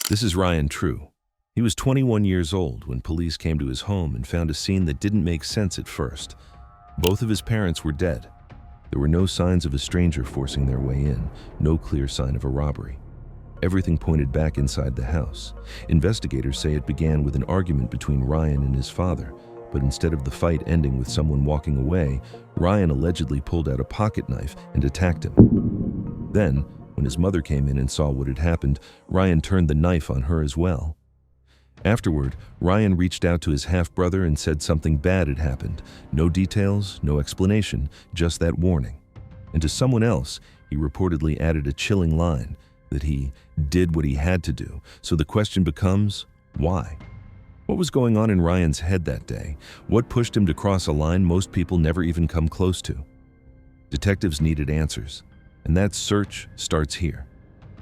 This is Ryan True. He was 21 years old when police came to his home and found a scene that didn't make sense at first. Both of his parents were dead. There were no signs of a stranger forcing their way in, no clear sign of a robbery. Everything pointed back inside the house. Investigators say it began with an argument between Ryan and his father, but instead of the fight ending with someone walking away, Ryan allegedly pulled out a pocket knife and attacked him. Then, when his mother came in and saw what had happened, Ryan turned the knife on her as well. Afterward, Ryan reached out to his half-brother and said something bad had happened. No details, no explanation, just that warning. And to someone else, he reportedly added a chilling line that he did what he had to do. So the question becomes, why? What was going on in Ryan's head that day? What pushed him to cross a line most people never even come close to? Detectives needed answers, and that search starts here,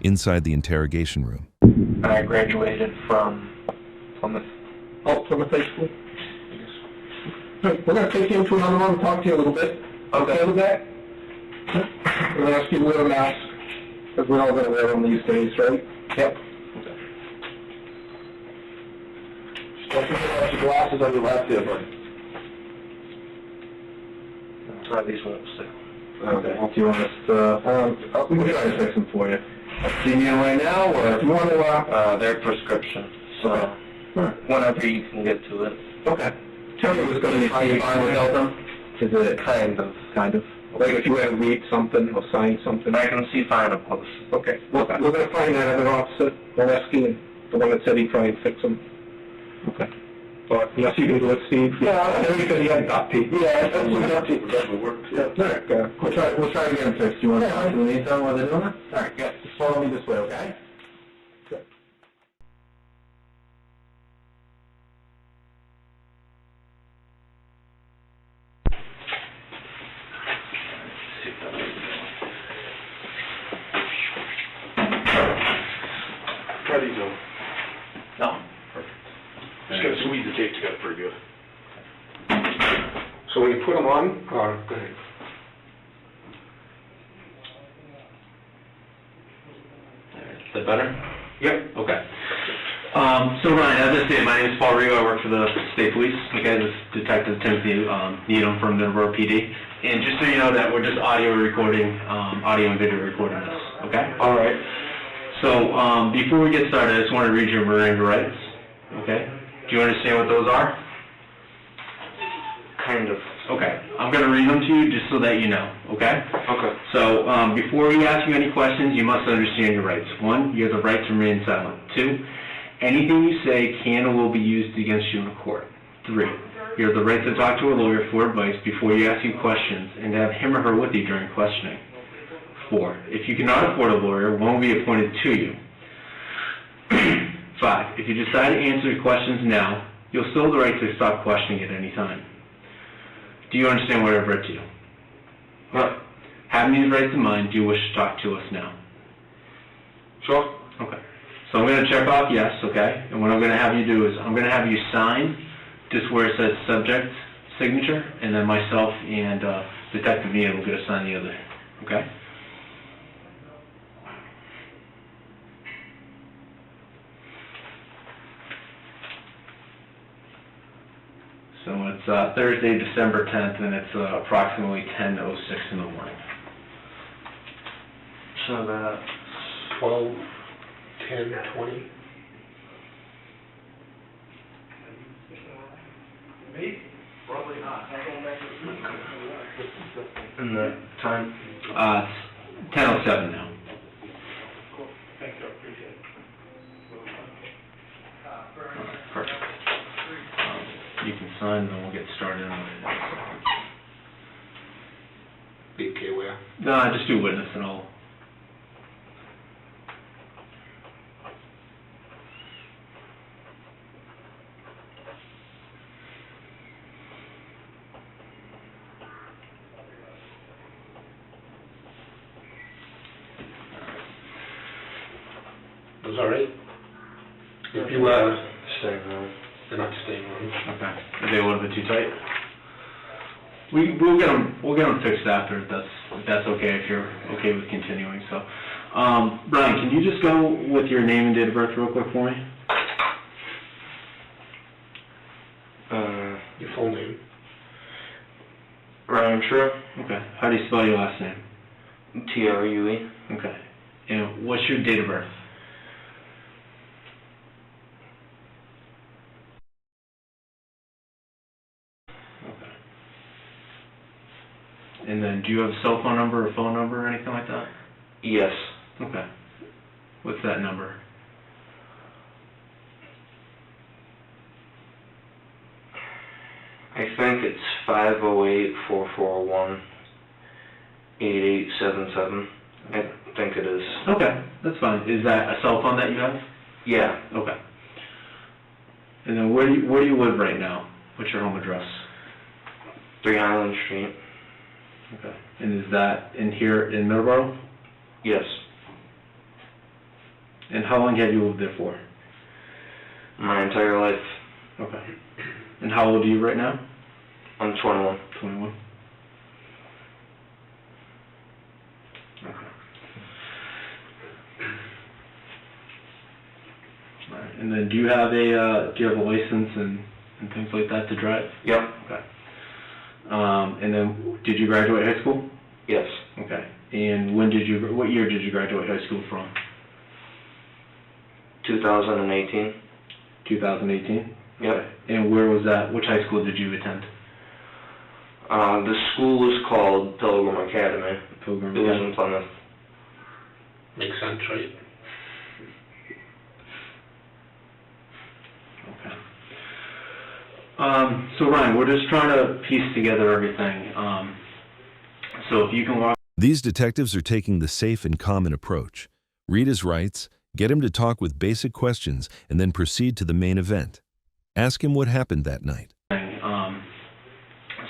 inside the interrogation room. I graduated from Plymouth High School. We're going to take you into another room and talk to you a little bit. Okay with that? We're going to ask you to wear a mask, because we're all going to wear them these days, right? Yep. Don't forget your glasses on your left there, buddy. Try these won't stick. Okay. Do you want us we can try to fix them for you. Do you need them right now, or? Do you want to, They're prescription, so okay. whenever you can get to it. Okay. Tell me what's going to be fine without them. Is it Kind of. kind of? Like if you had to read something or sign something? I can see fine, of course. Okay. We're going to find that other officer, Oleski, the one that said he'd try and fix them. Okay. But yes, you can do it, Steve. Yeah, because he had duct tape. Yeah, that's what duct tape doesn't work. Yeah. All right, we'll try to get him fixed. You want to talk to the liaison while they're doing it? All right, yeah. Just follow me this way, okay? Good. How do you do? No. Just gotta squeeze the tape together pretty good. So when you put them on, go ahead. Is that better? Yep. Okay. So Ryan, as I said, my name is Paul Rigo. I work for the State Police. Okay, this is Detective Timothy Needham from Middleborough PD. And just so you know that we're just audio and video recording this. Okay. All right. So before we get started, I just want to read your Miranda rights. Okay. Do you understand what those are? Kind of. Okay. I'm going to read them to you just so that you know. Okay. Okay. So before we ask you any questions, you must understand your rights. 1, you have the right to remain silent. 2, anything you say can or will be used against you in court. 3, you have the right to talk to a lawyer for advice before you ask you questions and to have him or her with you during questioning. 4, if you cannot afford a lawyer, one will be appointed to you. 5, if you decide to answer your questions now, you'll still have the right to stop questioning at any time. Do you understand what I've read to you? Right. Having these rights in mind, do you wish to talk to us now? Sure. Okay. So I'm going to check off yes, okay? And what I'm going to have you do is I'm going to have you sign just where it says subject signature, and then myself and Detective Ian will get to sign the other. Okay? So it's Thursday, December 10th, and it's approximately 10:06 in the morning. So that's 12, 10, 20. Me? Probably not. in the time. It's 10:07 now. Cool. Thank you. I appreciate it. Perfect. You can sign, and we'll get started on it. BK where? No, just do witness and all. Those all right? If you staying on. They're not staying on. Okay. Are they a little bit too tight? We'll get them fixed after, if that's okay, if you're okay with continuing. So, Brian, can you just go with your name and date of birth real quick for me? Your full name. Ryan True, Okay. How do you spell your last name? True. Okay. And what's your date of birth? Okay. And then, do you have a cell phone number or phone number or anything like that? Yes. Okay. What's that number? I think it's 508-441-8877. I think it is. Okay, that's fine. Is that a cell phone that you have? Yeah. Okay. And then where do you live right now? What's your home address? 3 Highland Street. Okay. And is that in here in Middleborough? Yes. And how long have you lived there for? My entire life. Okay. And how old are you right now? I'm 21. 21. Okay. All right. And then do you have a license and things like that to drive? Yep. Okay. And then did you graduate high school? Yes. Okay. And what year did you graduate high school from? 2018. 2018? Yep. Okay. And where was that? Which high school did you attend? The school was called Pilgrim Academy. Pilgrim It was Academy. in Plymouth. Makes sense, right? Okay. So Ryan, we're just trying to piece together everything. So if you can walk. These detectives are taking the safe and common approach. Read his rights, get him to talk with basic questions, and then proceed to the main event. Ask him what happened that night.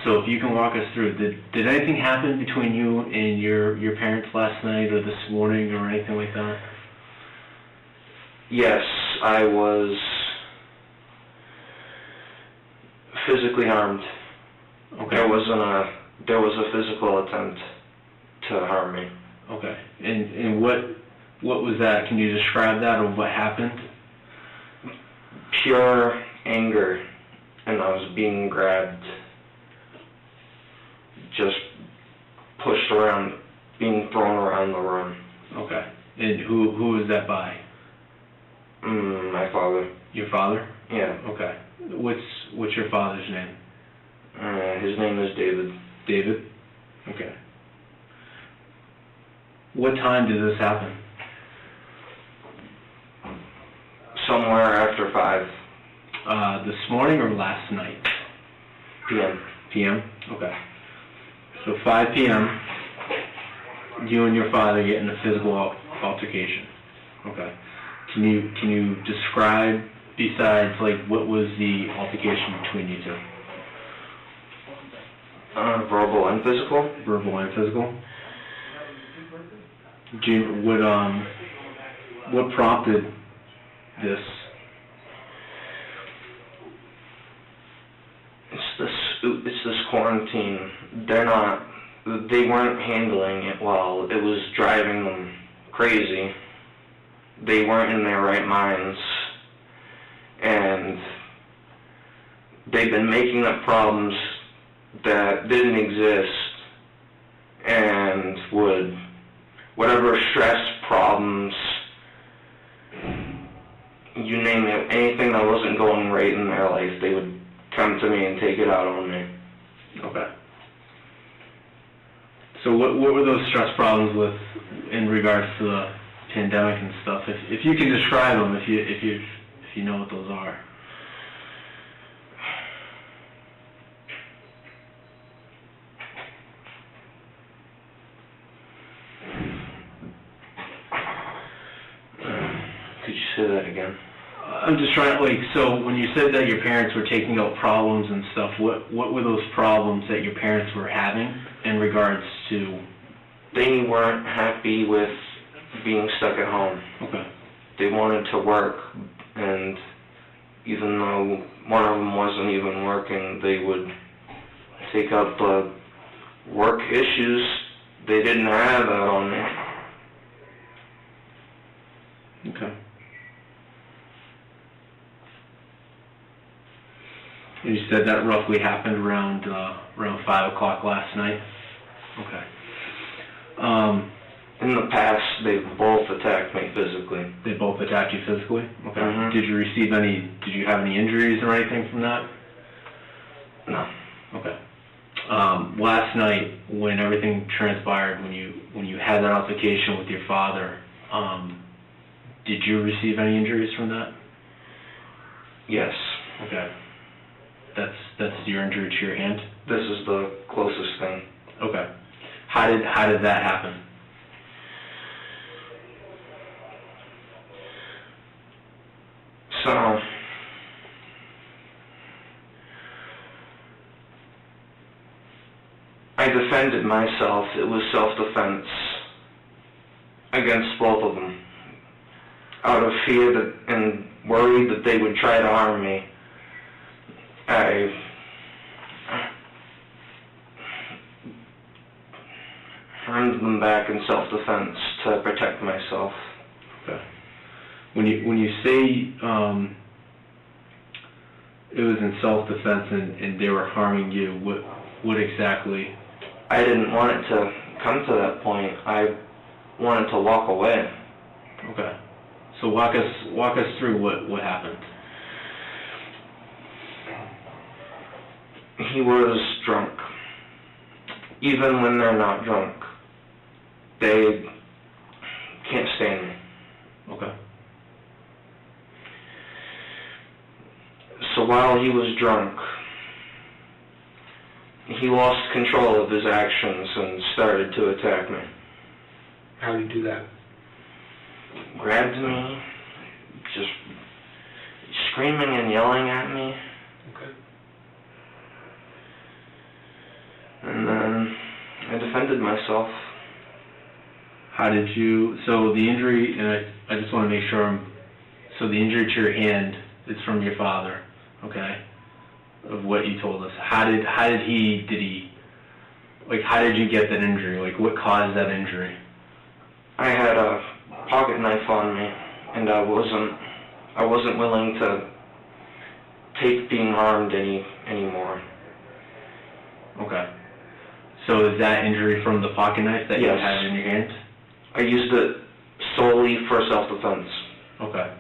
So if you can walk us through, did anything happen between you and your parents last night or this morning or anything like that? Yes, I was physically harmed. Okay. There was a physical attempt to harm me. Okay. And what was that? Can you describe that or what happened? Pure anger, and I was being grabbed, just pushed around, being thrown around the room. Okay. And who was that by? My father. Your father? Yeah. Okay. What's your father's name? His name is David. David? Okay. What time did this happen? Somewhere after 5 This morning or last night? p.m. PM? Okay. So 5 p.m., you and your father get in a physical altercation. Okay. Can you describe, besides, like, what was the altercation between you two? Verbal and physical. Verbal and physical? What prompted this? It's this quarantine. They weren't handling it well. It was driving them crazy. They weren't in their right minds. And they've been making up problems that didn't exist, and whatever stress, problems, you name it, anything that wasn't going right in their life, they would come to me and take it out on me. Okay. So what were those stress problems with in regards to the pandemic and stuff? If you can describe them, if you know what those are. Could you say that again? I'm just trying to, so when you said that your parents were taking out problems and stuff, what were those problems that your parents were having in regards to? They weren't happy with being stuck at home. Okay. They wanted to work, and even though one of them wasn't even working, they would take up, but work issues, they didn't have that on me. Okay. And you said that roughly happened around 5 o'clock last night? Okay. In the past, they've both attacked me physically. They both attacked you physically? Okay. Mhm. Did you have any injuries or anything from that? No. Okay. Last night, when everything transpired, when you had that altercation with your father, did you receive any injuries from that? Yes. Okay. That's your injury to your hand? This is the closest thing. Okay. How did that happen? So, I defended myself. It was self-defense against both of them, out of fear that and worried that they would try to harm me. I turned them back in self-defense to protect myself. Okay. When you say it was in self-defense and they were harming you, what exactly? I didn't want it to come to that point. I wanted to walk away. Okay. So walk us through what happened. He was drunk. Even when they're not drunk, they can't stand me. Okay. So while he was drunk, he lost control of his actions and started to attack me. How do you do that? Grabbed me, just screaming and yelling at me. Okay. And then I defended myself. How did you? So the injury, and I just want to make sure. So the injury to your hand is from your father, okay? Of what you told us. How did he? Like, how did you get that injury? Like, what caused that injury? I had a pocket knife on me, and I wasn't willing to take being harmed anymore. Okay. So is that injury from the pocket knife that you Yes. had in your hand? I used it solely for self-defense. Okay.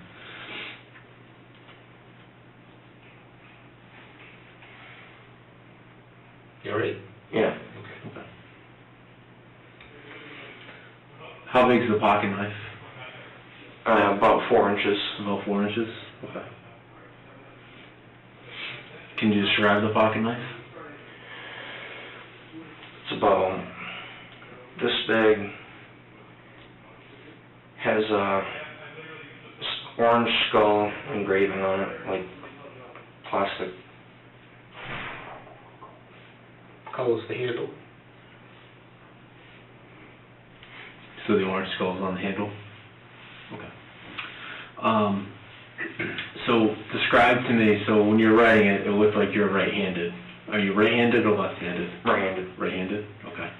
You all right? Yeah. Okay. How big is the pocket knife? About 4 inches. About 4 inches? Okay. Can you describe the pocket knife? It's about this big. Has a orange skull engraving on it, like plastic. Color's the handle. So the orange skull is on the handle? Okay. So describe to me, so when you're writing it, it looks like you're right-handed. Are you right-handed or left-handed? Right-handed. Right-handed? Okay.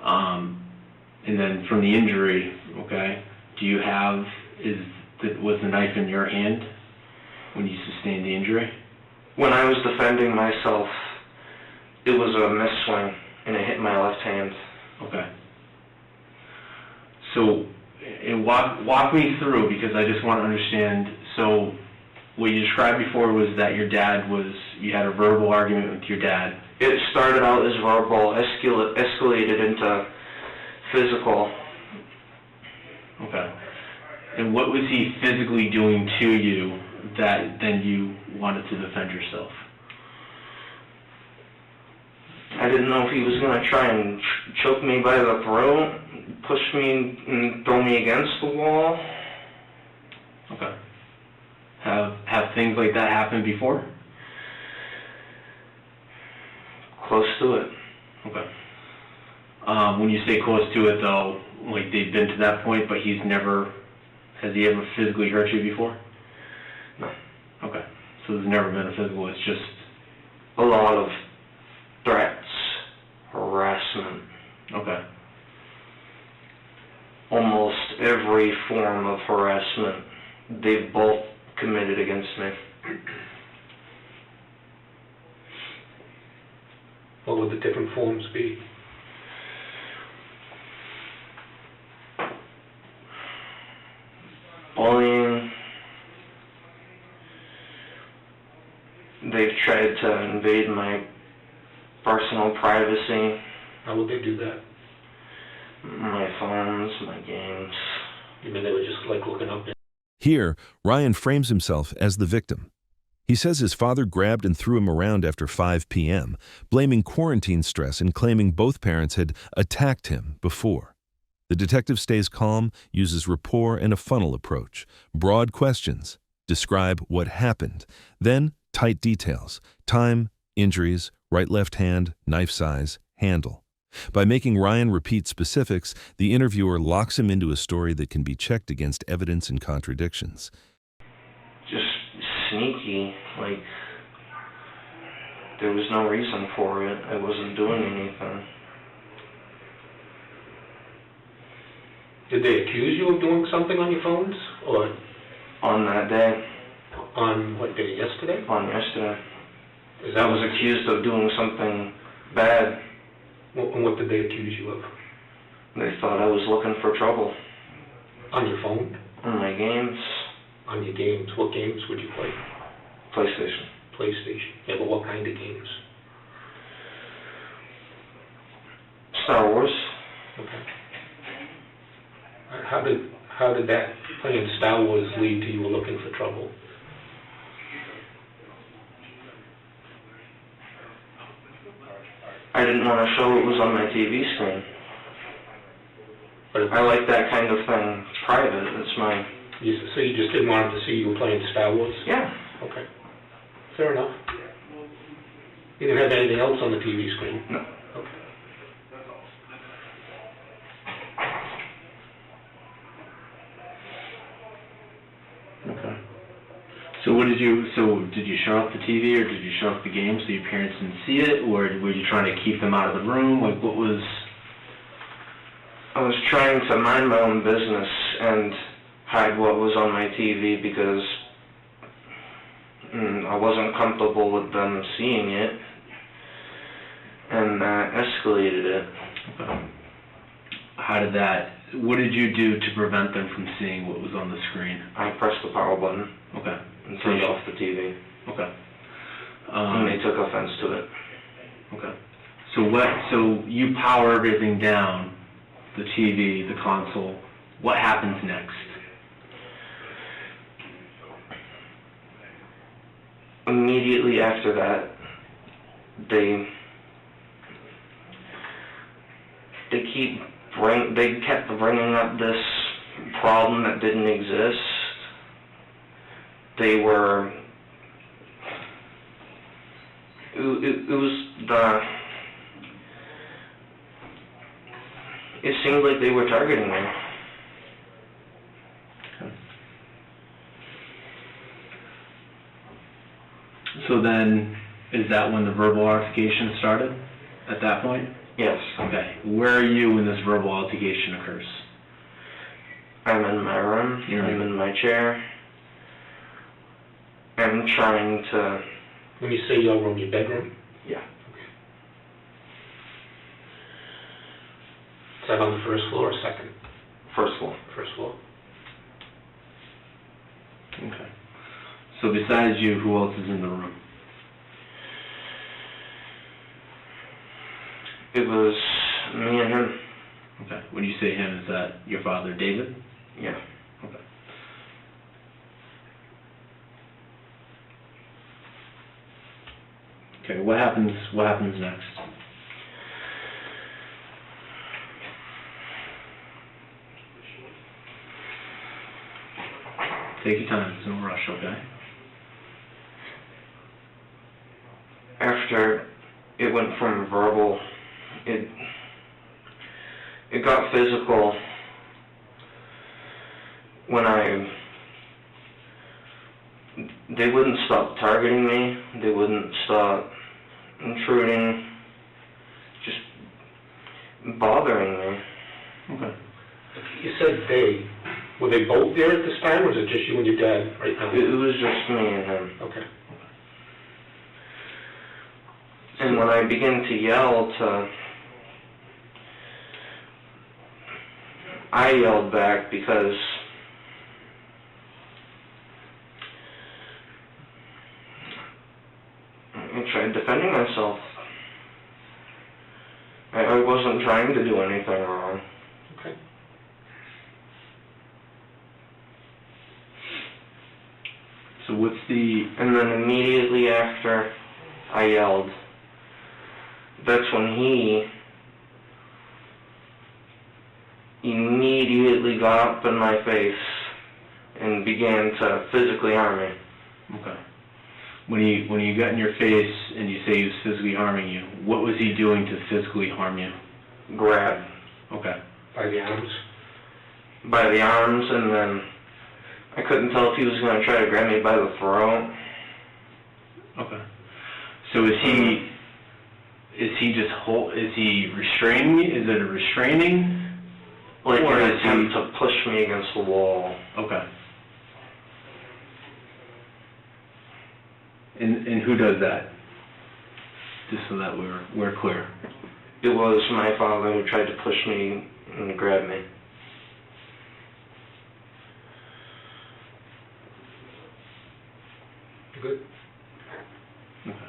And then from the injury, okay, do you have, was the knife in your hand when you sustained the injury? When I was defending myself, it was a misswing, and it hit my left hand. Okay. So, and walk me through, because I just want to understand. So, what you described before was that you had a verbal argument with your dad. It started out as verbal, escalated into physical. Okay. And what was he physically doing to you that then you wanted to defend yourself? I didn't know if he was going to try and choke me by the throat, push me and throw me against the wall. Okay. Have things like that happened before? Close to it. Okay. When you say close to it, though, like they've been to that point, but has he ever physically hurt you before? No. Okay. So there's never been a physical, it's just... A lot of threats. harassment. Okay. Almost every form of harassment they've both committed against me. What would the different forms be? Bullying. They've tried to invade my personal privacy. How would they do that? My phones, my games. You mean they were just like looking up? Here, Ryan frames himself as the victim. He says his father grabbed and threw him around after 5 p.m., blaming quarantine stress and claiming both parents had attacked him before. The detective stays calm, uses rapport and a funnel approach. Broad questions, describe what happened, then tight details, time, injuries, right-left hand, knife size, handle. By making Ryan repeat specifics, the interviewer locks him into a story that can be checked against evidence and contradictions. Just sneaky, like there was no reason for it. I wasn't doing anything. Did they accuse you of doing something on your phones? Or On that day, on what day, yesterday? on yesterday, Is I that was accused of doing something bad. what did they accuse you of? They thought I was looking for trouble. On your phone? On my games, On your games? What games would you play? PlayStation. PlayStation. Yeah, but what kind of games? Star Wars. Okay. How did that playing Star Wars lead to you looking for trouble? I didn't want to show it was on my TV screen. But I like that kind of thing private. It's my... so you just didn't want them to see you were playing Star Wars? Yeah. Okay. Fair enough. You didn't have anything else on the TV screen? No. Okay. Okay. So did you shut off the TV or did you shut off the game so your parents didn't see it, or were you trying to keep them out of the room? Like, what was... I was trying to mind my own business and hide what was on my TV because I wasn't comfortable with them seeing it, and that escalated it. Okay. What did you do to prevent them from seeing what was on the screen? I pressed the power button Okay. and turned off the TV, Okay. and they took offense to it. Okay. So you power everything down, the TV, the console. What happens next? Immediately after that, they kept bringing up this problem that didn't exist. It seemed like they were targeting me. So then, is that when the verbal altercation started, at that point? Yes. Okay. Where are you when this verbal altercation occurs? I'm in my room. You're I'm in my chair. I'm trying to... When you say your room, your bedroom? Yeah. Is that on the first floor or second? First floor. First floor. Okay. So besides you, who else is in the room? It was me and him. Okay. When you say him, is that your father, David? Yeah. Okay. Okay. What happens next? Take your time. It's no rush, okay? After it went from verbal, it got physical when they wouldn't stop targeting me, they wouldn't stop intruding, just bothering me. Okay. You said they. Were they both there at this time, or was it just you and your dad right now? It was just me and him. Okay. And when I began to yell I yelled back because I tried defending myself. I wasn't trying to do anything wrong. Okay. So what's the... And then immediately after I yelled, that's when he immediately got up in my face and began to physically harm me. Okay. When you got in your face and you say he was physically harming you, what was he doing to physically harm you? Grab. Okay. By the arms? By the arms, and then I couldn't tell if he was going to try to grab me by the throat. Okay. So is he restraining you? Is it a restraining? Like Or an is attempt to push me against the wall. Okay. And who does that? Just so that we're clear. It was my father who tried to push me and grab me. Good. Okay.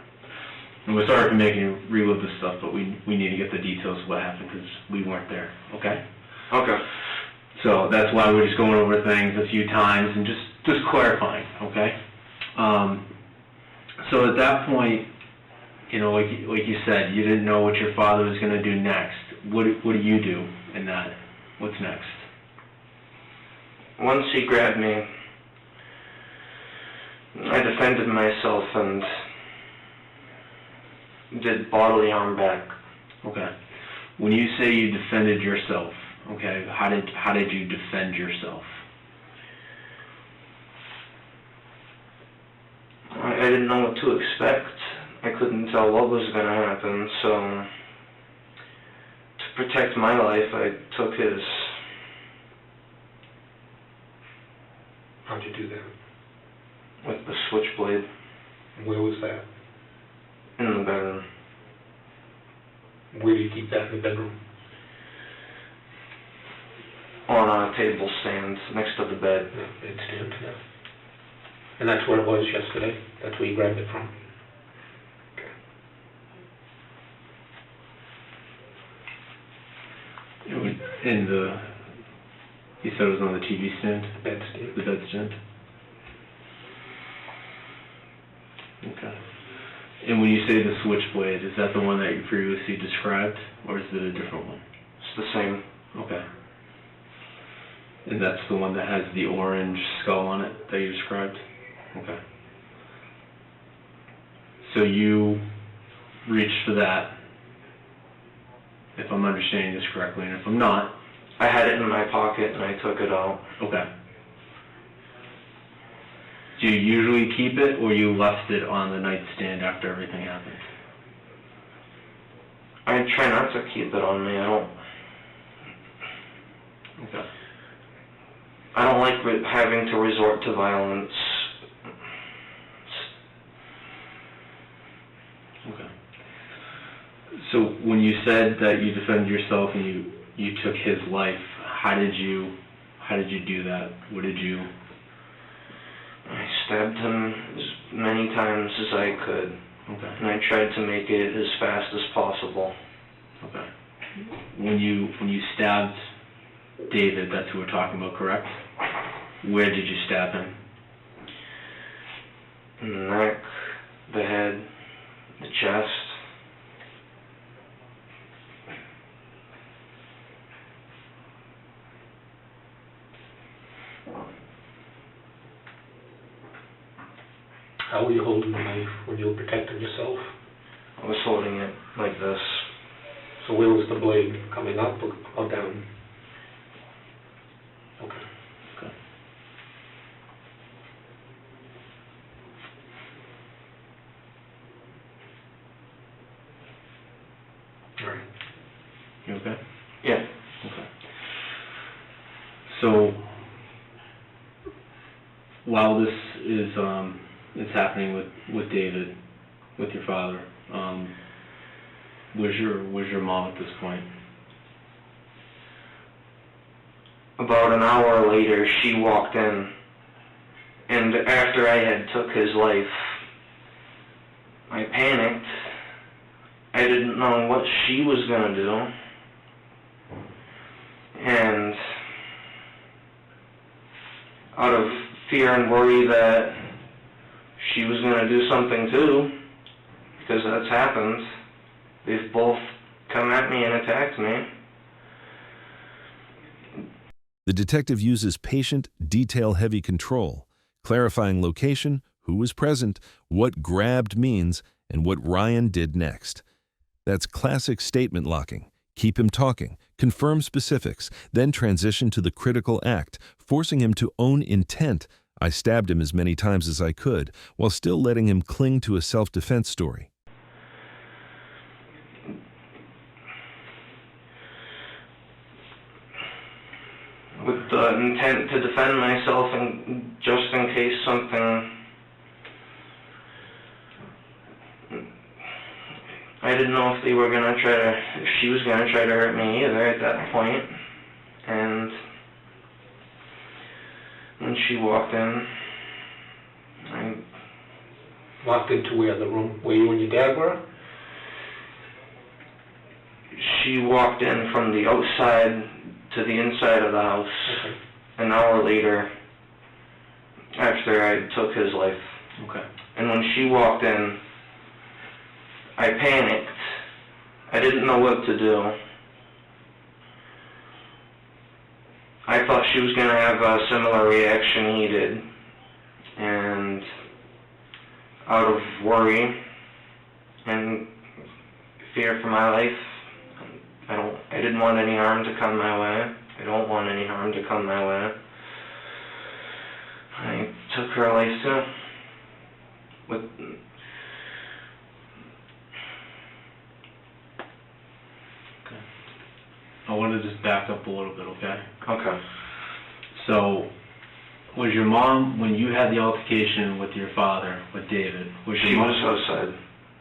And we're sorry for making you relive this stuff, but we need to get the details of what happened because we weren't there. Okay. Okay. So that's why we're just going over things a few times and just clarifying, okay? So at that point, you know, like you said, you didn't know what your father was going to do next. What do you do in that? What's next? Once he grabbed me, I defended myself and did bodily harm back. Okay. When you say you defended yourself, okay, how did you defend yourself? I didn't know what to expect. I couldn't tell what was going to happen, so to protect my life, I took his. How'd you do that? With the switchblade Where was that? in the bedroom. Where do you keep that in the bedroom? On a table stand next to the bed. Yeah, bedstand, yeah. And that's where it was yesterday? That's where you grabbed it from? And you said it was on the TV stand? Bedstand. The bed stand? Okay. And when you say the switchblade, is that the one that you previously described, or is it a different one? It's the same. Okay. And that's the one that has the orange skull on it that you described? Okay. So you reached for that, if I'm understanding this correctly, and if I'm not... I had it in my pocket and I took it out. Okay. Do you usually keep it, or you left it on the nightstand after everything happened? I try not to keep it on me. Okay. I don't like having to resort to violence. Okay. So when you said that you defended yourself and you took his life, how did you do that? What did you... I stabbed him as many times as I could. Okay. And I tried to make it as fast as possible. Okay. When you stabbed David, that's who we're talking about, correct? Where did you stab him? In the neck, the head, the chest. How were you holding the knife when you were protecting yourself? I was holding it like this. So where was the blade? Coming up or down? Okay. Okay. All right. You okay? So while this is happening with David, with your father, where's your mom at this point? About an hour later, she walked in, and after I had took his life, I panicked. I didn't know what she was gonna do, and out of fear and worry that she was gonna do something too, because that's happened, they've both come at me and attacked me. The detective uses patient, detail-heavy control, clarifying location, who was present, what grabbed means, and what Ryan did next. That's classic statement locking. Keep him talking, confirm specifics, then transition to the critical act, forcing him to own intent. I stabbed him as many times as I could, while still letting him cling to a self-defense story. With the intent to defend myself and just in case something... I didn't know if they were gonna if she was gonna try to hurt me either at that point. And when she walked in, I... Walked into where, the room where you and your dad were? She walked in from the outside to the inside of the house, Okay. an hour later, after I took his life. Okay. And when she walked in, I panicked. I didn't know what to do. I thought she was going to have a similar reaction he did. And out of worry and fear for my life, I didn't want any harm to come my way. I don't want any harm to come my way. I took her life too. I want to just back up a little bit, okay? Okay. So, was your mom, when you had the altercation with your father, with David, She was outside.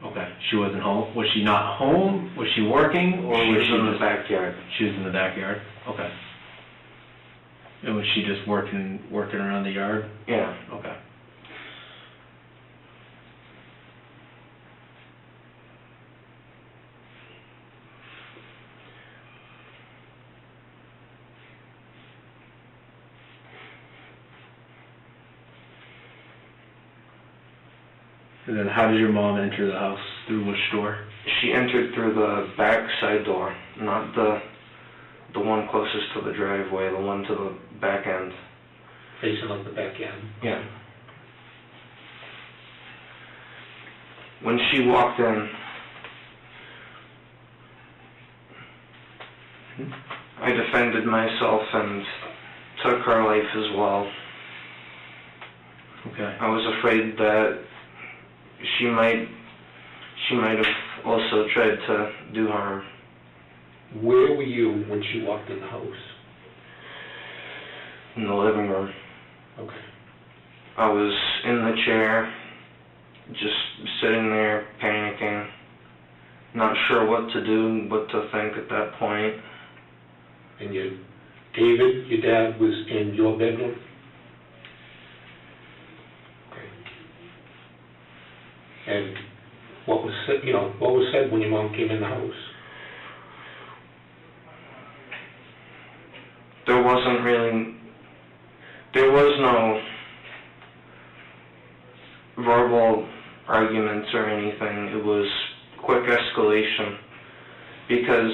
Okay, she wasn't home? Was she not home? Was she working? Or She was was she in the just... backyard. She was in the backyard? Okay. And was she just working around the yard? Yeah. Okay. And then how did your mom enter the house? Through which door? She entered through the back side door, not the one closest to the driveway, the one to the back end. Facing up the back end. Yeah. When she walked in, I defended myself and took her life as well. Okay. I was afraid that she might have also tried to do harm. Where were you when she walked in the house? In the living room. Okay. I was in the chair, just sitting there panicking, not sure what to do, what to think at that point. And David, your dad, was in your bedroom? Okay. And what was said when your mom came in the house? There was no verbal arguments or anything. It was quick escalation, because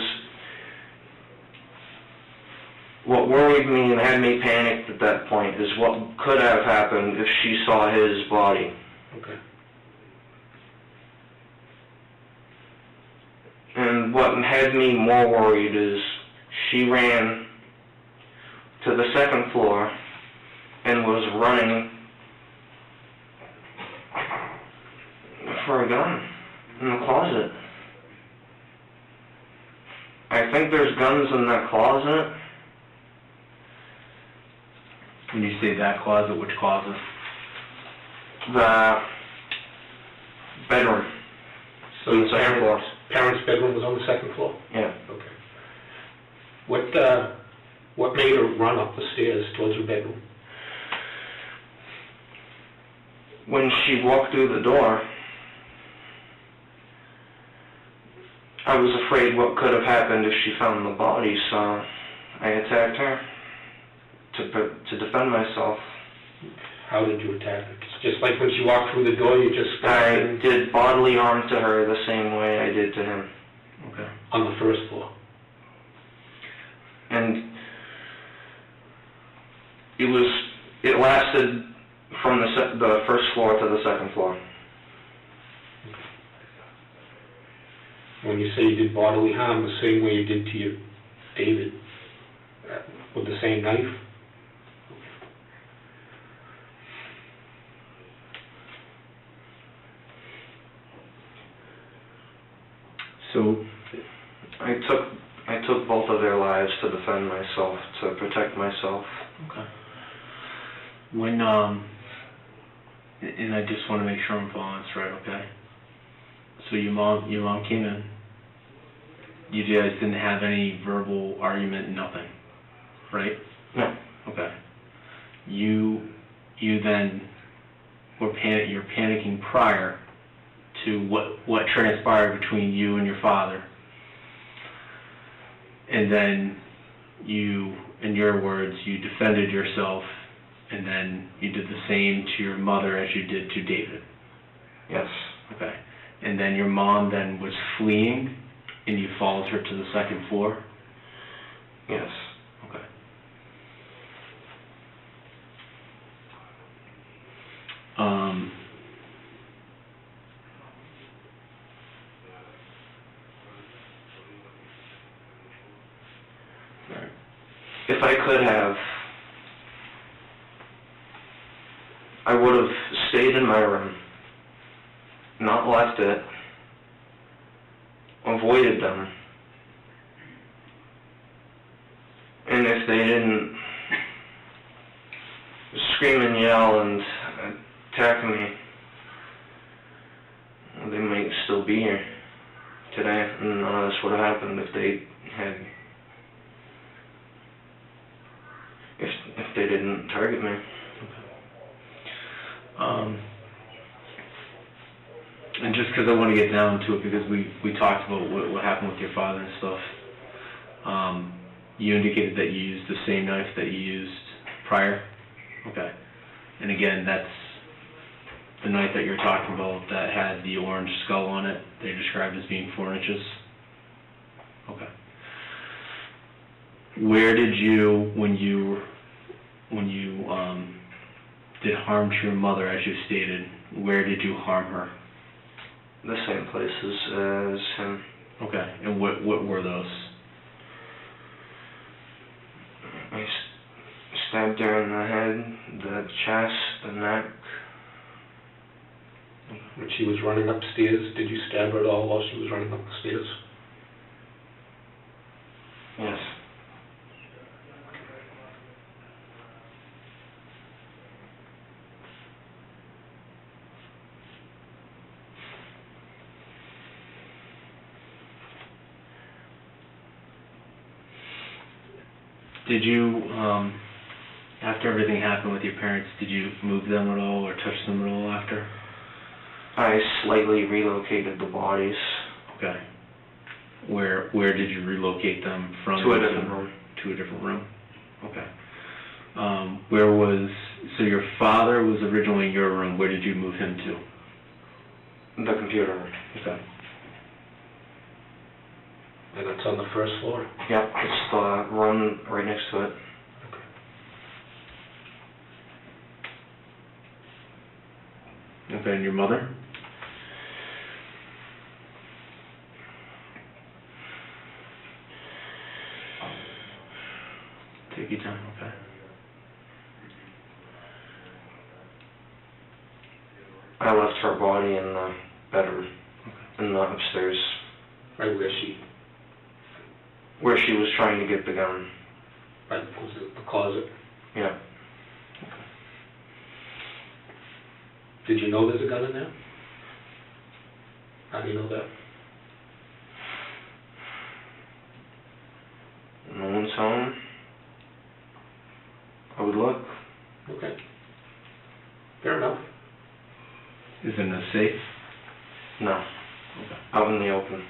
what worried me and had me panicked at that point is what could have happened if she saw his body. Okay. And what had me more worried is she ran to the second floor and was running for a gun in the closet. I think there's guns in that closet. When you say that closet, which closet? The bedroom. So On your the second floor. parents' bedroom was on the second floor? Yeah. Okay. What made her run up the stairs towards her bedroom? When she walked through the door, I was afraid what could have happened if she found the body, so I attacked her to defend myself. How did you attack her? Just like when she walked through the door, you just... I did bodily harm to her the same way I did to him. Okay. On the first floor? And it lasted from the first floor to the second floor. When you say you did bodily harm, the same way you did to your David, with the same knife? So, I took both of their lives to defend myself, to protect myself. okay. When, and I just want to make sure I'm following this right, okay? So your mom came in. You guys didn't have any verbal argument, nothing, right? No. Okay. You then you're panicking prior to what transpired between you and your father. And then you, in your words, you defended yourself, and then you did the same to your mother as you did to David. Yes. Okay. And then your mom then was fleeing, and you followed her to the second floor? Yes. Okay. Right. If I could have, I would have stayed in my room, not left it, avoided them, and if they didn't scream and yell and attack me, they might still be here today, and none of this would have happened if they had, if they didn't target me. And just because I want to get down to it, because we talked about what happened with your father and stuff, you indicated that you used the same knife that you used prior? Okay. And again, that's the knife that you're talking about that had the orange skull on it, they described as being 4 inches? Okay. Where did you, when you did harm to your mother, as you stated, where did you harm her? The same places as him. Okay, and what were those? I stabbed her in the head, the chest, the neck. When she was running upstairs, did you stab her at all while she was running up the stairs? Yes. Did you, after everything happened with your parents, did you move them at all or touch them at all after? I slightly relocated the bodies. Okay. Where did you relocate them from? To a different room. To a different room? Okay. So your father was originally in your room, where did you move him to? The computer room. Okay. And it's on the first floor? Yep, it's the room right next to it. Okay, and your mother? Take your time, okay. I left her body in the bedroom, in the upstairs, Right where she, where she was trying to get the gun. right, was it the closet? Yeah. Did you know there's a gun in there? How do you know that? No one's home. I would look. Okay. Fair enough. Is it in a safe? No. Okay. Out in the open.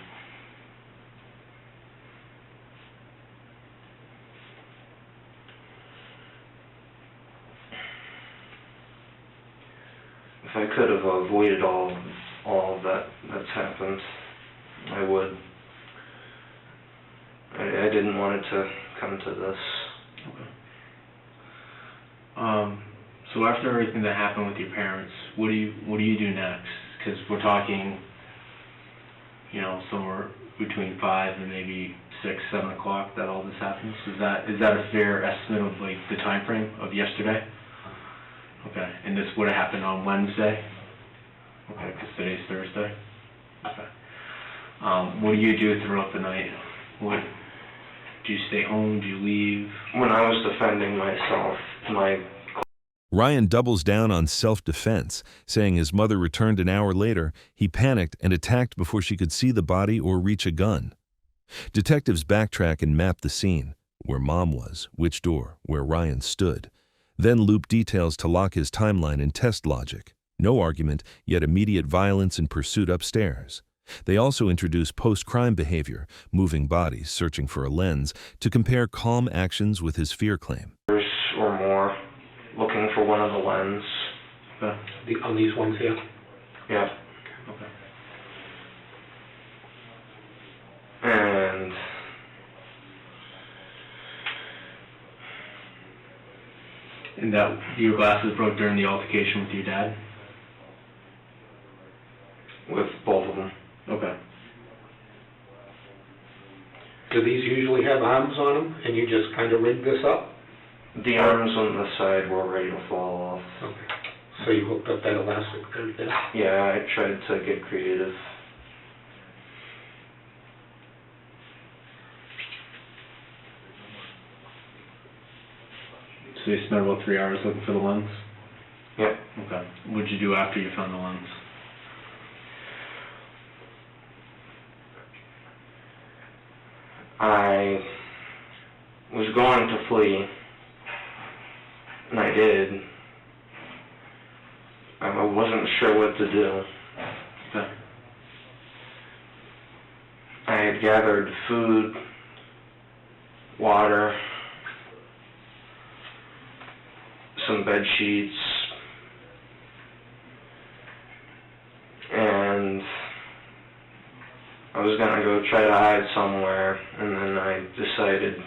If I could have avoided all of that's happened, I would. I didn't want it to come to this. Okay. So after everything that happened with your parents, what do you do next? Because we're talking, you know, somewhere between 5 and maybe 6, 7 o'clock that all this happens. Is that a fair estimate of like the time frame of yesterday? Okay. And this would have happened on Wednesday? Okay, because today's Thursday. Okay. What do you do throughout the night? What do you stay home? Do you leave? When I was defending myself, Ryan doubles down on self-defense, saying his mother returned an hour later, he panicked and attacked before she could see the body or reach a gun. Detectives backtrack and map the scene, where Mom was, which door, where Ryan stood, then loop details to lock his timeline and test logic. No argument, yet immediate violence and pursuit upstairs. They also introduce post-crime behavior, moving bodies, searching for a lens, to compare calm actions with his fear claim. or more, looking for one of the lens. On these ones here? Yeah. Okay. And And that your glasses broke during the altercation with your dad? with both of them. Okay. Do these usually have arms on them, and you just kind of rigged this up? The arms on the side were ready to fall off. Okay. So you hooked up that elastic right there? Yeah, I tried to get creative. So you spent about 3 hours looking for the lens? Yep. Okay. What did you do after you found the lens? I was going to flee, and I did. I wasn't sure what to do. Okay. I had gathered food, water, some bed sheets, and I was gonna go try to hide somewhere, and then I decided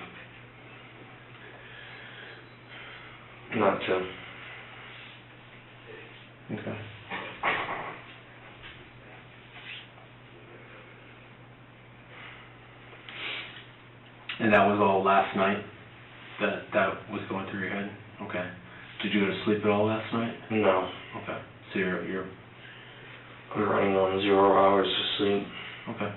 not to. Okay. And that was all last night? That was going through your head? Okay. Did you go to sleep at all last night? No. Okay. So you're I'm running on 0 hours of sleep. okay.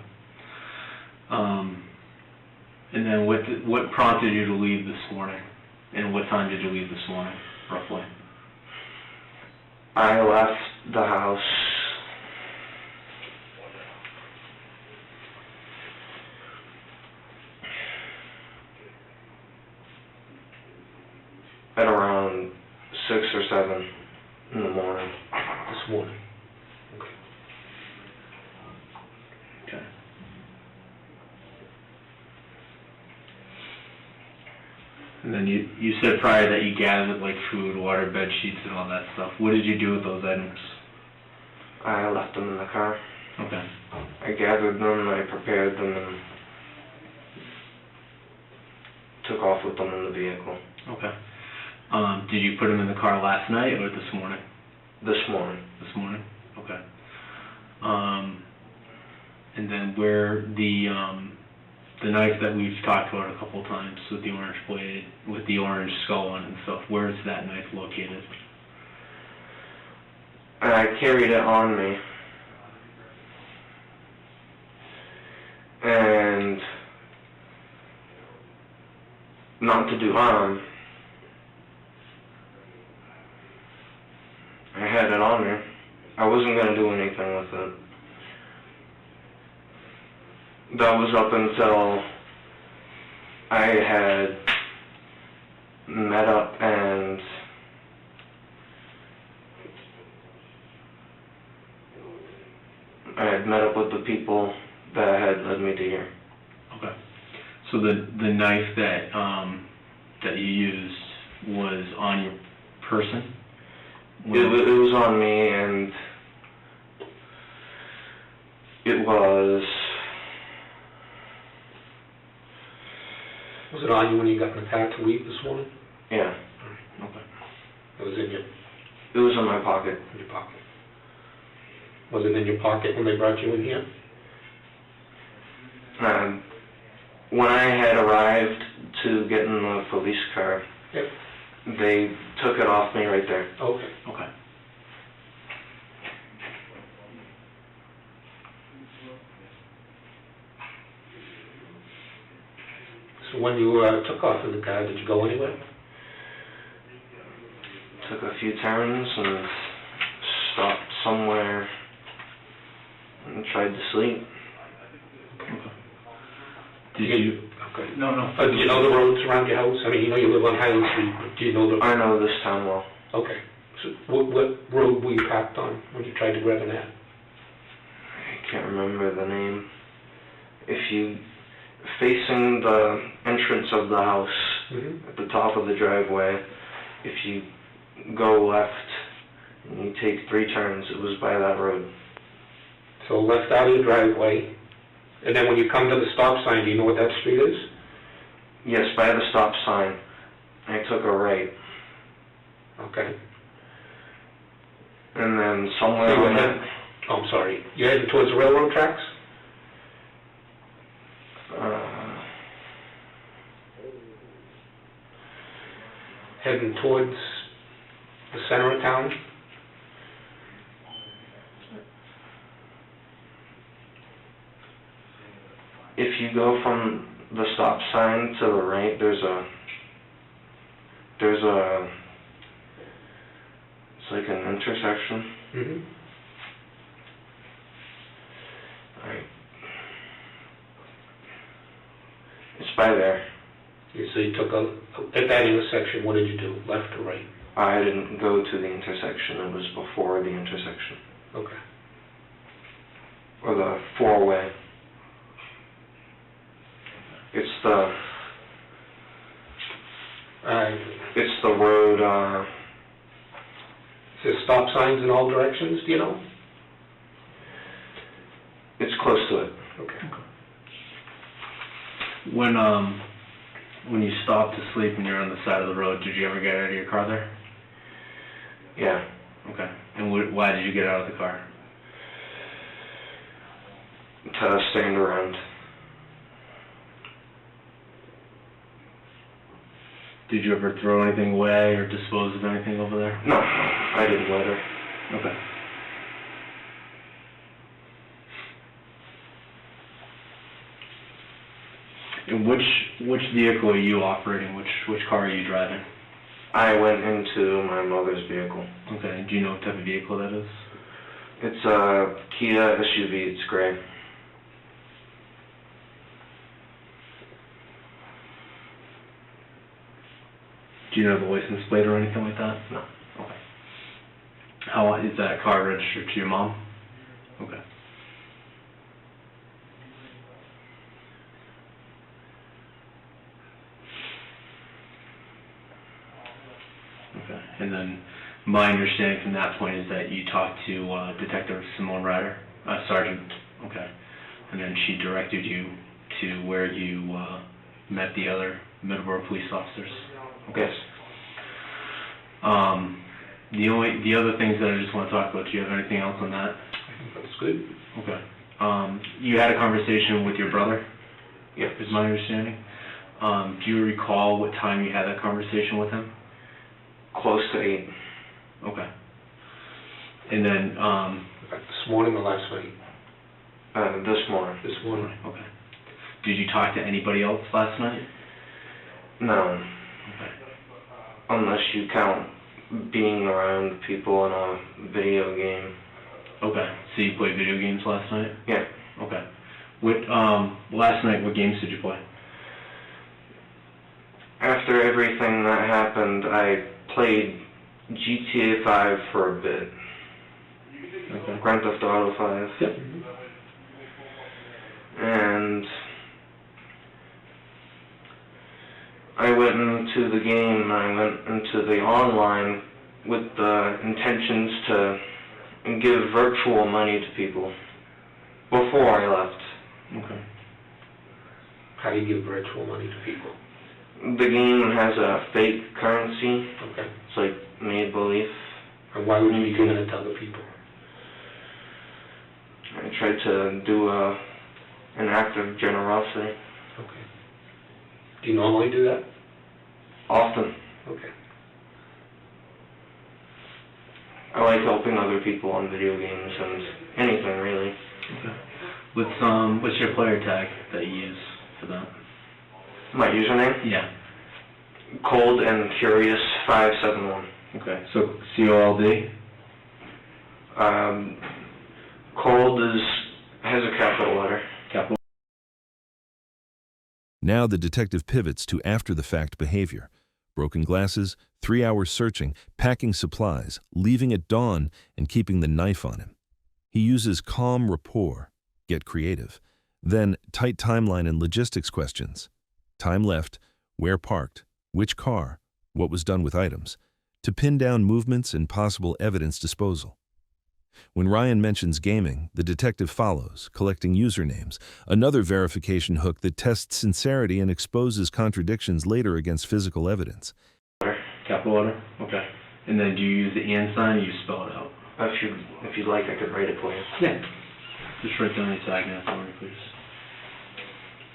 And then what prompted you to leave this morning? And what time did you leave this morning, roughly? I left the house at around 6 or 7 in the morning. This morning. Okay. Okay. And then you said prior that you gathered like food, water, bed sheets, and all that stuff. What did you do with those items? I left them in the car. Okay. I gathered them, I prepared them, and took off with them in the vehicle. Okay. Did you put them in the car last night or this morning? This morning. This morning? Okay. And then where the knife that we've talked about a couple of times with the orange blade, with the orange skull on it and stuff, where is that knife located? I carried it on me. And not to do harm, I had it on me. wasn't going to do anything with it. That was up until I had met up and with the people that had led me to here. Okay. So the knife that that you used was on your person? It was on me, and it was... Was it on you when you got in the car to leave this morning? Yeah. Okay. It was in It was in my pocket. your pocket. Was it in your pocket when they brought you in here? When I had arrived to get in the police car, Yep. they took it off me right there. Okay. Okay. So when you took off in the car, did you go anywhere? Took a few turns and stopped somewhere and tried to sleep. Did you? Okay. No. Do you know the roads around your house? I mean, you know you live on Highland Street, but do you know the... I know this town well. Okay. So what road were you parked on when you tried to grab an ad? I can't remember the name. If you... Facing the entrance of the house, at the top of the driveway, if you go left and you take 3 turns, it was by that road. So left out of the driveway, and then when you come to the stop sign, do you know what that street is? Yes, by the stop sign. I took a right. Okay. And then somewhere So you on went that... Oh, I'm sorry. You're heading towards the railroad tracks? Heading towards the center of town? If you go from the stop sign to the right, there's a... It's like an intersection. Mm-hmm. It's by there. So you took at that intersection, what did you do, left or right? I didn't go to the intersection. It was before the intersection. Okay. Or the 4-way. It's the... It's the road, Is there stop signs in all directions, do you know? it's close to it. Okay. When you stopped to sleep and you're on the side of the road, did you ever get out of your car there? Yeah. Okay. And why did you get out of the car? To stand around. Did you ever throw anything away or dispose of anything over there? No, I didn't litter. Okay. And which vehicle are you operating? Which car are you driving? I went into my mother's vehicle. Okay. Do you know what type of vehicle that is? It's a Kia SUV. It's gray. Do you know the license plate or anything like that? No. Okay. How is that car registered to your mom? Okay. Okay. And then my understanding from that point is that you talked to Detective Simone Ryder, Sergeant. Okay. And then she directed you to where you met the other Middleborough police officers. Yes. The other things that I just want to talk about, do you have anything else on that? I think that's good. Okay. You had a conversation with your brother? Yes. Is my understanding. Do you recall what time you had that conversation with him? Close to 8. Okay. And then, This morning or last night? This morning. This morning. okay. Did you talk to anybody else last night? No. Okay. Unless you count being around people in a video game. Okay. So you played video games last night? Yeah. Okay. Last night, what games did you play? After everything that happened, I played GTA 5 for a bit. Okay. Grand Theft Auto 5. Yep. And I went into the game, I went into the online with the intentions to give virtual money to people before I left. Okay. How do you give virtual money to people? The game has a fake currency. Okay. It's like made-believe. And why would you be giving it to other people? I tried to do an act of generosity. Okay. Do you normally do that? Often. Okay. I like helping other people on video games and anything really. Okay. What's your player tag that you use for that? My username? Yeah. Cold and Curious 571. Okay. So COLD? Cold has a capital letter. Capital. Now the detective pivots to after-the-fact behavior. Broken glasses, 3 hours searching, packing supplies, leaving at dawn, and keeping the knife on him. He uses calm rapport, get creative. Then tight timeline and logistics questions. Time left, where parked, which car, what was done with items, to pin down movements and possible evidence disposal. When Ryan mentions gaming, the detective follows, collecting usernames, another verification hook that tests sincerity and exposes contradictions later against physical evidence. Capital letter? Okay. And then do you use the and sign or you spell it out? If you'd like, I could write it for you. Yeah. Just write down the tag now for me, please.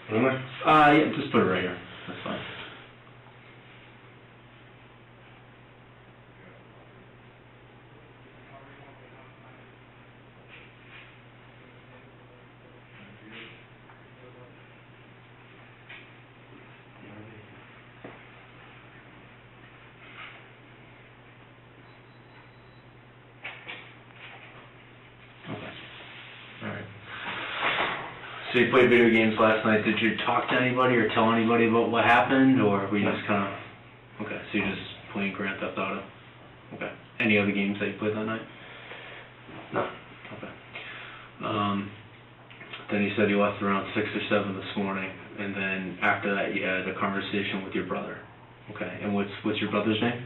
Anywhere? Yeah, just put it right here. That's fine. So you played video games last night. Did you talk to anybody or tell anybody about what happened, or were you just kind of... Okay, so you're just playing Grand Theft Auto. Okay. Any other games that you played that night? No. Okay. Then you said you left around 6 or 7 this morning, and then after that you had a conversation with your brother. Okay. And what's your brother's name?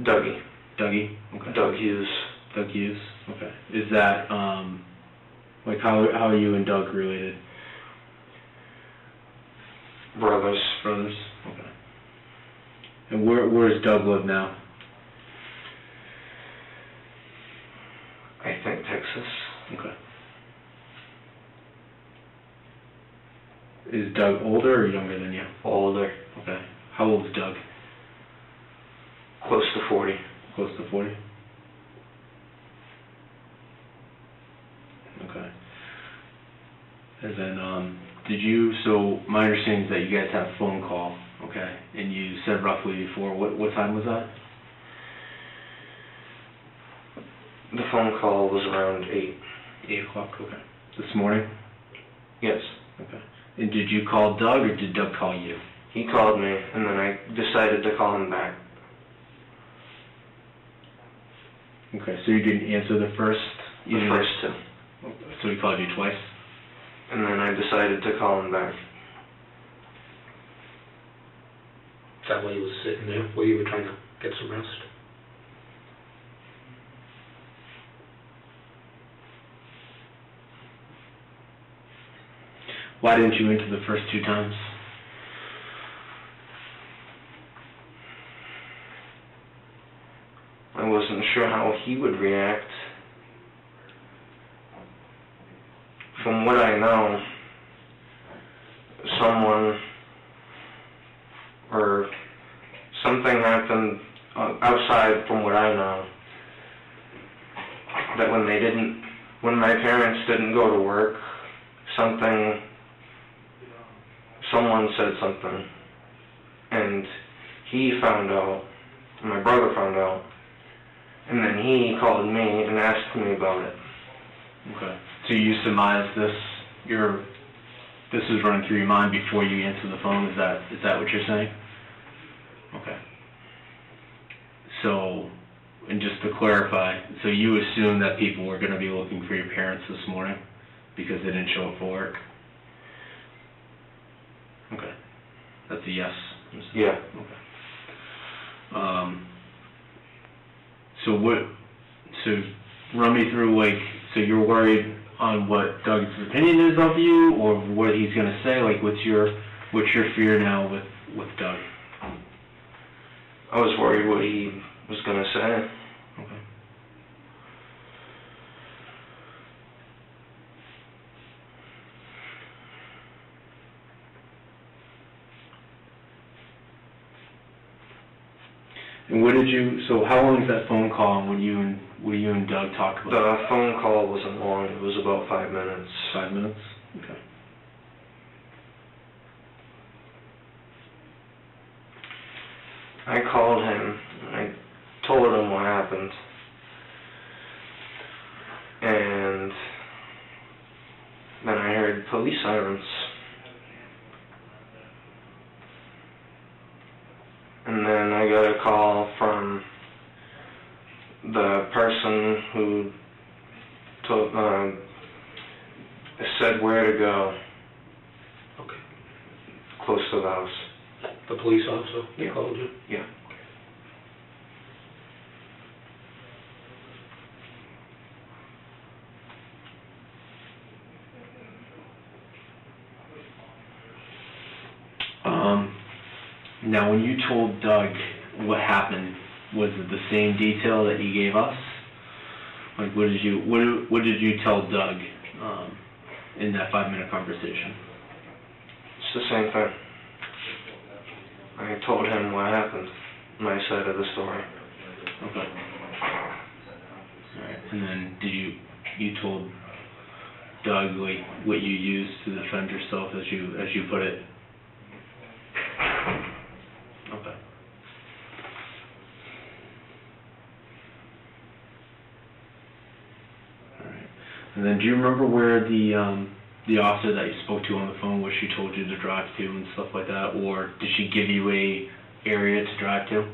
Dougie. Dougie? Okay. Doug Hughes. Doug Hughes? Okay. Is that, like, how are you and Doug related? Brothers. Brothers? Okay. And where does Doug live now? I think Texas. Okay. Is Doug older or younger than you? Older. Okay. How old is Doug? Close to 40. Close to 40? Okay. And then, so my understanding is that you guys had a phone call, okay, and you said roughly before, what time was that? The phone call was around 8. 8 o'clock, okay. This morning? Yes. Okay. And did you call Doug or did Doug call you? He called me, and then I decided to call him back. Okay, so you didn't answer the first? The first two. So he called you twice? And then I decided to call him back. Is that why you was sitting there, while you were trying to get some rest? Why didn't you enter the first 2 times? I wasn't sure how he would react. From what I know, someone or something happened outside from what I know, that when my parents didn't go to work, someone said something, and he found out, my brother found out, and then he called me and asked me about it. Okay. So you surmise this is running through your mind before you answer the phone. Is that what you're saying? Okay. So, and just to clarify, so you assume that people were going to be looking for your parents this morning because they didn't show up for work? Okay. That's a yes. Yeah. Okay. So run me through, like, so you're worried on what Doug's opinion is of you, or what he's going to say? Like, what's your fear now with Doug? I was worried what he was going to say. Okay. And so how long is that phone call, and what you and Doug talk about? The phone call wasn't long. It was about 5 minutes. 5 minutes? Okay. I called him, and I told him what happened. And then I heard police sirens. And then I got a call from the person who said where to go. Okay. Close to the house. The police officer, they Yeah. called you? Yeah. Now, when you told Doug what happened, was it the same detail that you gave us? Like, what did you tell Doug in that 5-minute conversation? It's the same thing. I told him what happened, my side of the story. Okay. All right. And then you told Doug, like, what you used to defend yourself, as you put it? Okay. All right. And then, do you remember where the officer that you spoke to on the phone, where she told you to drive to and stuff like that, or did she give you a area to drive to?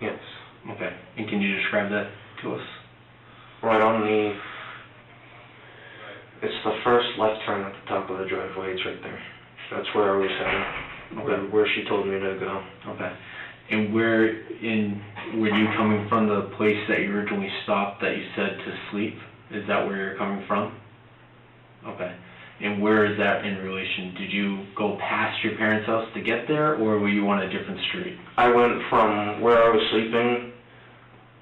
Yes. Okay. And can you describe that to us? Right on it's the first left turn at the top of the driveway. It's right there. That's where I was heading. Okay. Where she told me to go. Okay. And were you coming from the place that you originally stopped that you said to sleep? Is that where you're coming from? Okay. And where is that in relation? Did you go past your parents' house to get there, or were you on a different street? I went from where I was sleeping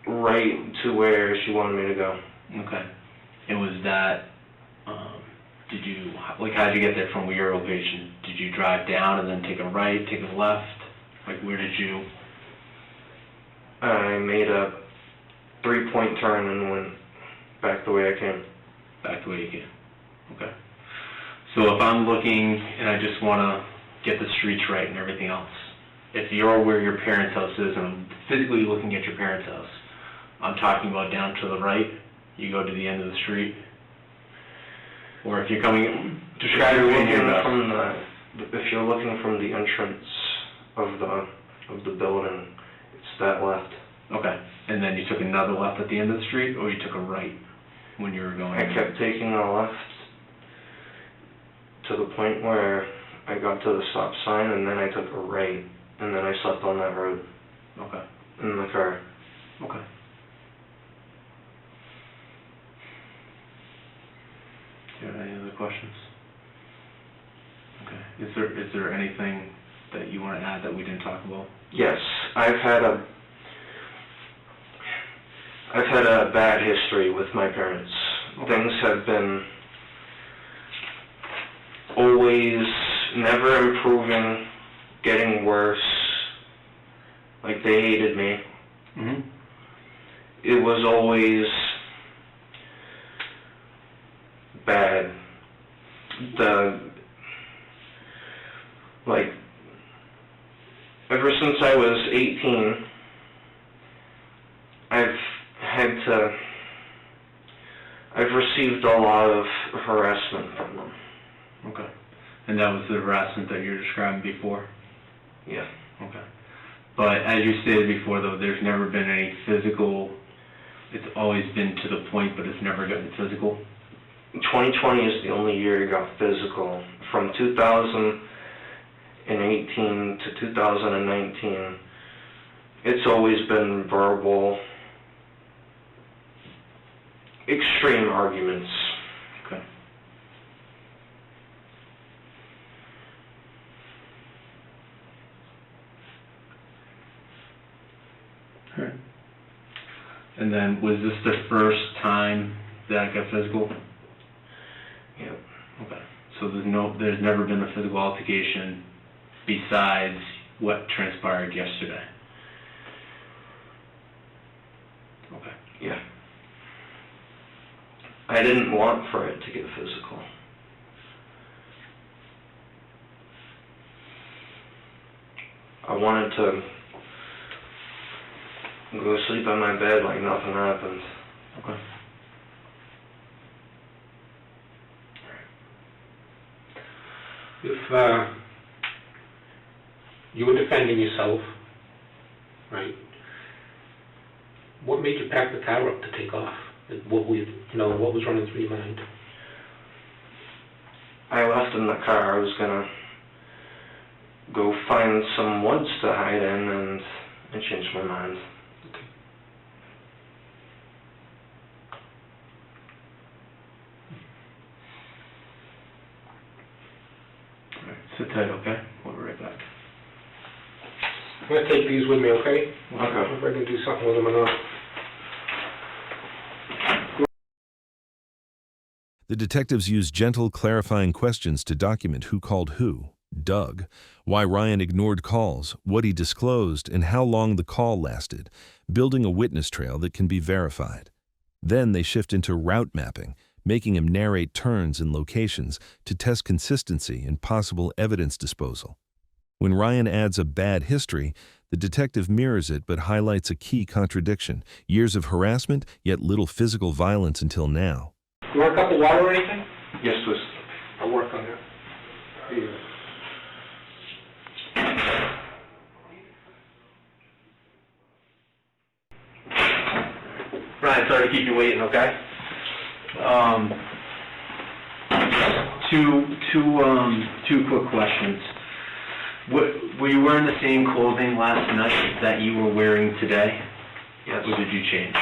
right to where she wanted me to go. Okay. And was that, how'd you get there from your location? Did you drive down and then take a right, take a left? Like, where did you? I made a 3-point turn and went back the way I came. Back the way you came. Okay. So if I'm looking and I just want to get the streets right and everything else, if you're where your parents' house is and I'm physically looking at your parents' house, I'm talking about down to the right, you go to the end of the street, or if you're coming, describe it in your best. If you're looking from the entrance of the building, it's that left. Okay. And then you took another left at the end of the street, or you took a right when you were going? I kept taking a left to the point where I got to the stop sign, and then I took a right, and then I slept on that road. Okay. In the car. Okay. Do you have any other questions? Okay. Is there anything that you want to add that we didn't talk about? Yes, I've had a bad history with my parents. Okay. Things have been always never improving, getting worse. Like, they hated me. Mm-hmm. It was always bad. Ever since I was 18, I've received a lot of harassment from them. Okay. And that was the harassment that you were describing before? Yeah. Okay. But as you stated before, though, there's never been any physical, it's always been to the point, but it's never gotten physical? 2020 is the only year it got physical. From 2018 to 2019, it's always been verbal, extreme arguments. Okay. All right. And then, was this the first time that it got physical? Yep. Okay. So there's never been a physical altercation besides what transpired yesterday? Okay. Yeah. I didn't want for it to get physical. I wanted to go to sleep on my bed like nothing happened. Okay. If you were defending yourself, right? What made you pack the car up to take off? What was running through your mind? I left in the car. I was gonna go find some woods to hide in, and I changed my mind. All right. Sit tight, okay? We'll be right back. I'm going to take these with me, okay? Okay. If I can do something with them or not. The detectives used gentle, clarifying questions to document who called who, Doug, why Ryan ignored calls, what he disclosed, and how long the call lasted, building a witness trail that can be verified. Then they shift into route mapping, making him narrate turns and locations to test consistency and possible evidence disposal. When Ryan adds a bad history, the detective mirrors it but highlights a key contradiction: years of harassment, yet little physical violence until now. You want a cup of water or anything? Yes, please. I'll work on that. Here you go. Brian, sorry to keep you waiting, okay? Two quick questions. Were you wearing the same clothing last night that you were wearing today? Yes. Or did you change?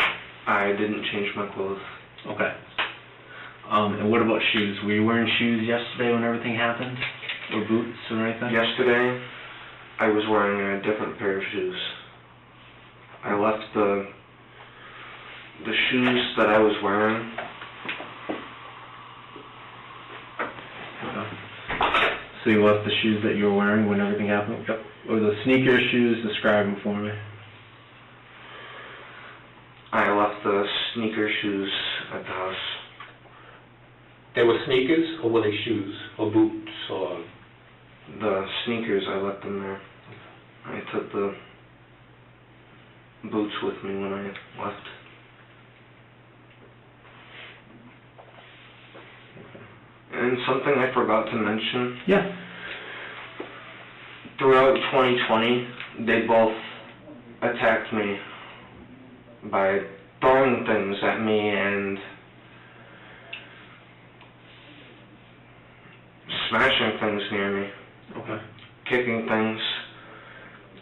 I didn't change my clothes. Okay. And what about shoes? Were you wearing shoes yesterday when everything happened? Or boots or anything? Yesterday, I was wearing a different pair of shoes. I left the shoes that I was wearing. Okay. So you left the shoes that you were wearing when everything happened? Yep. Or the sneaker shoes? Describe them for me. I left the sneaker shoes at the house. They were sneakers, or were they shoes, or boots, or... The sneakers, I left them there. I took the boots with me when I left. And something I forgot to mention. Yeah. Throughout 2020, they both attacked me by throwing things at me and smashing things near me. Okay. Kicking things.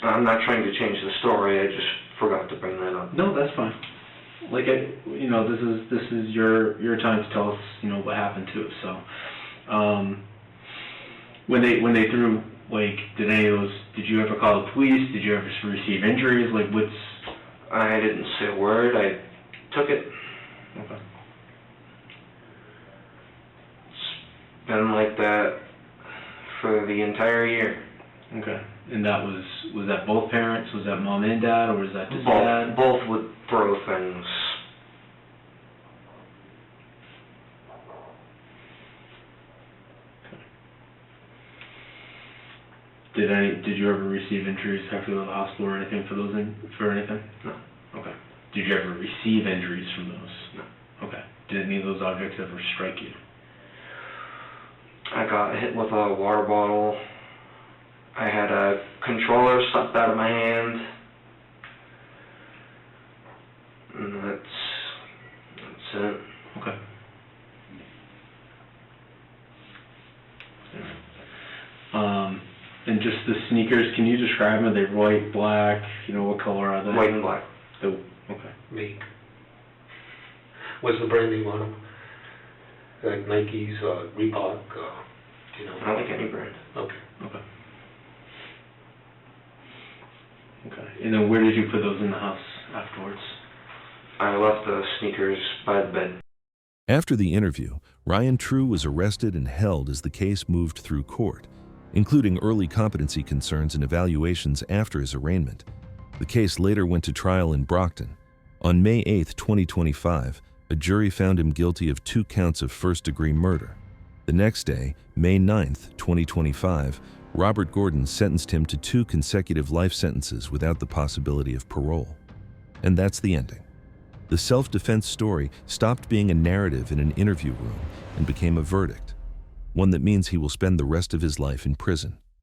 I'm not trying to change the story, I just forgot to bring that up. No, that's fine. Like, this is your time to tell us, what happened to us. So, when they threw, did you ever call the police? Did you ever receive injuries? I didn't say a word, I took it. Okay. It's been like that for the entire year. Okay. And that was that both parents? Was that mom and dad, or was that just dad? Both would throw things. Did you ever receive injuries after the hospital or anything for anything? No. Okay. Did you ever receive injuries from those? No. Okay. Did any of those objects ever strike you? I got hit with a water bottle. I had a controller sucked out of my hand. And that's it. Okay. And just the sneakers, can you describe them? Are they white, black? You know, what color are they? White and black. Oh, okay. Me. What's the brand name on them? Like Nike's, Reebok, you know? I don't think any brand. Okay. Okay. Okay. And then where did you put those in the house afterwards? I left the sneakers by the bed. After the interview, Ryan True was arrested and held as the case moved through court, including early competency concerns and evaluations after his arraignment. The case later went to trial in Brockton. On May 8, 2025, a jury found him guilty of 2 counts of first-degree murder. The next day, May 9, 2025, Robert Gordon sentenced him to 2 consecutive life sentences without the possibility of parole. And that's the ending. The self-defense story stopped being a narrative in an interview room and became a verdict, one that means he will spend the rest of his life in prison.